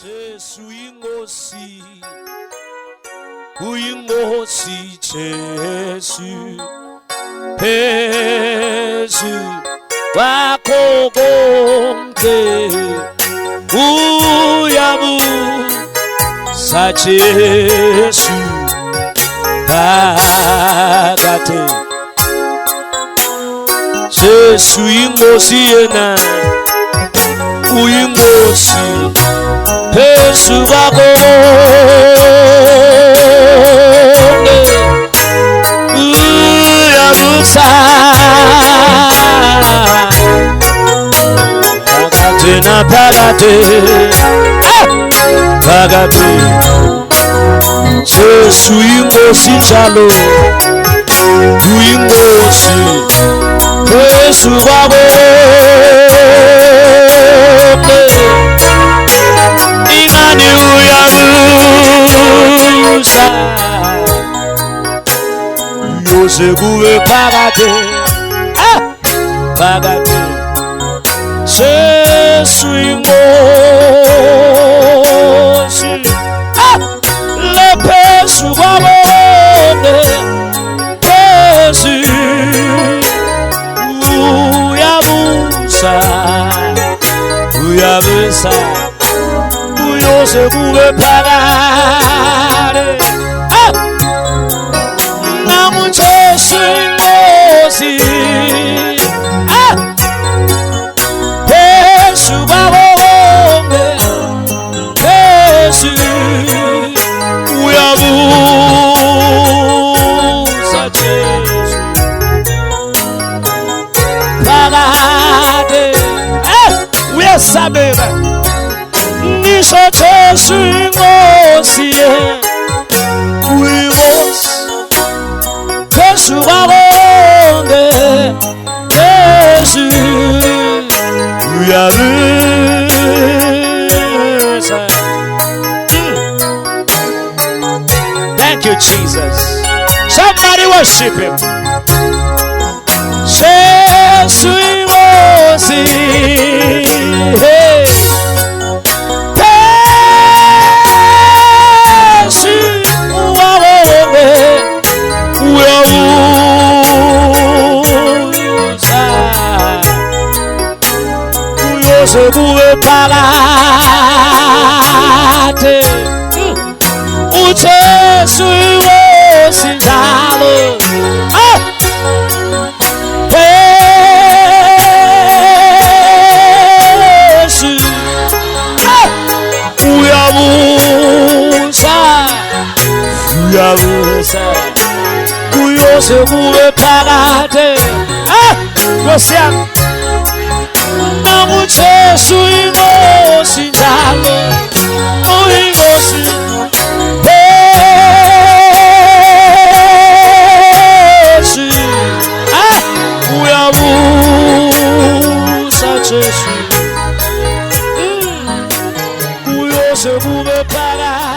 Jesu UyiNkosi Jesu phezu kwakho konke uyabusa Jesu phakade. Jesu UyiNkosi yena UyiNkosi phezu kwakho uyabusa phakade na phakade phakade. Jesu UyiNkosi njalo UyiNkosi phezu kwakho ingani uyabusa uyoze kuwe phakade phakade. Jesu UyiNkosi lephezu kwakho phezu uyabusa uyoze kuwe phakade. Namu Jesu UyiNkosi phezu kwakho phezu uyabusa Jesu phakade. Uyasabela nisho Jesu UyiNkosi UyiNkosi phezu kwakho Jesu uyabusa. Thank you, Jesus. Somebody worship him. Jesu UyiNkosi phezu kwakho uyabusa uyoze kuwe phakade. uJesu UyiNkosi njalo phezu uyabusa uyoze kuwe phakade. Yosiyami namu Jesu UyiNkosi njalo UyiNkosi phezu uyabusa Jesu uyoze kuwe phakade.